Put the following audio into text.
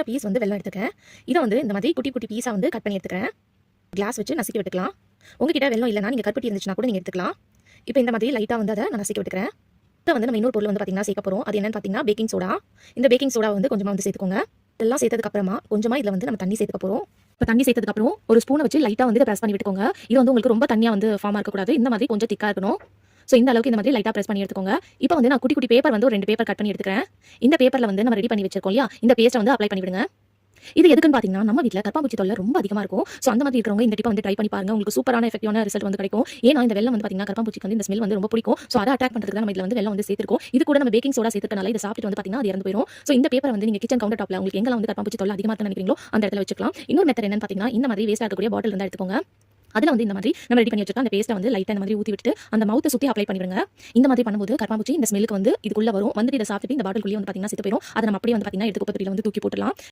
சின்ன பீஸ் வந்து வெல்லம் எடுத்துக்கிறேன். இதை வந்து இந்த மாதிரி குட்டி குட்டி பீஸாக வந்து கட் பண்ணி எடுத்துக்கிறேன். கிளாஸ் வச்சு நசுக்கி விட்டுக்கலாம். உங்ககிட்ட வெல்லம் இல்லைனா நீங்கள் கருப்பட்டி இருந்துச்சுன்னா கூட நீங்கள் எடுத்துக்கலாம். இப்போ இந்த மாதிரி லைட்டாக வந்து அதை நான் நசுக்கி விட்டுக்கிறேன். இப்போ வந்து நம்ம இன்னொரு பொருள் வந்து பார்த்தீங்கன்னா சேர்க்க போகிறோம். அது என்னன்னு பார்த்தீங்கன்னா பேக்கிங் சோடா. இந்த பேக்கிங் சோடா வந்து கொஞ்சமாக வந்து சேர்த்துக்கோங்க. எல்லாம் சேர்த்ததுக்கப்புறமா கொஞ்சமாக இதில் வந்து நம்ம தண்ணி சேர்த்துக்க போகிறோம். இப்போ தண்ணி சேர்த்ததுக்கப்புறம் ஒரு ஸ்பூனை வச்சு லைட்டாக வந்து இதை ப்ரெஸ் பண்ணி விட்டுக்கோங்க. இது வந்து உங்களுக்கு ரொம்ப தண்ணியாக வந்து ஃபார்மாக இருக்கக்கூடாது. இந்த மாதிரி கொஞ்சம் திக்காக இருக்கணும். ஸோ இந்த அளவுக்கு இந்த மாதிரி லைட்டாக ப்ரெஸ் பண்ணி எடுத்துக்கோங்க. இப்போ வந்து நான் குட்டி குட்டி பேப்பர் வந்து ஒரு 2 பேப்பர் கட் பண்ணி எடுத்துக்கிறேன். இந்த பேப்பரில் வந்து நம்ம ரெடி பண்ணி வச்சிருக்கோம் இல்லையா, இந்த பேஸ்ட்டை வந்து அப்ளை பண்ணி விடுங்க. இது எதுக்குன்னு பார்த்தீங்கன்னா, நம்ம வீட்டில் கரப்பான்பூச்சி தொல்லை ரொம்ப அதிகமாக இருக்கும். ஸோ அந்த மாதிரி இருக்கிறவங்க இந்த டிப்பை வந்து ட்ரை பண்ணி பாருங்க. உங்களுக்கு சூப்பரான எஃபெக்டிவான ரிசல்ட் வந்து கிடைக்கும். ஏன்னா இந்த வெல்லம் வந்து பார்த்தீங்கன்னா கரப்பான்பூச்சிக்கு வந்து இந்த ஸ்மெல் வந்து ரொம்ப பிடிக்கும். ஸோ அதை அட்ராக்ட் பண்ணுறதுக்கு தான் நம்ம இதில் வந்து வெல்லம் வந்து சேர்த்திருக்கோம். இது கூட நம்ம பேக்கிங் சோடா சேர்த்துக்கனால இதை சாப்பிட்டு வந்து பார்த்தீங்கன்னா அது இறந்து போயிடும். ஸோ இந்த பேப்பரை வந்து நீங்கள் கிச்சன் கவுண்டர் டாப்ல உங்களுக்கு எங்கெல்லாம் வந்து கரப்பான்பூச்சி தொல்லை அதிகமாக இருக்குன்னு நினைக்கிறீங்களோ அந்த இடத்துல வச்சுக்கலாம். இன்னொரு மெத்தட் என்னன்னு பார்த்தீங்கன்னா, இந்த மாதிரி வேஸ்ட்டாக இருக்கக்கூடிய பாட்டில் இருந்தால் எடுத்துக்கோங்க. அதில் வந்து இந்த மாதிரி நம்ம ரெடி பண்ணி வச்சிருக்கோம். அந்த பேஸ்ட்டை வந்து லைட்டாக இந்த மாதிரி ஊற்றி விட்டு அந்த மவுத்தை சுற்றி அப்ளை பண்ணிவிடுங்க. இந்த மாதிரி பண்ணும்போது கரப்பான்பூச்சி இந்த ஸ்மெல்லுக்கு வந்து இதுக்குள்ளே வரும். வந்துட்டு இதை சாப்பிட்டு இந்த பாட்டிலுக்குள்ளேயே வந்து பார்த்தீங்கன்னா செத்து போயிடும். அதை நம்ம அப்படியே வந்து பார்த்தீங்கன்னா எடுத்து குப்பை தொட்டியில் வந்து தூக்கி போட்டுலாம்.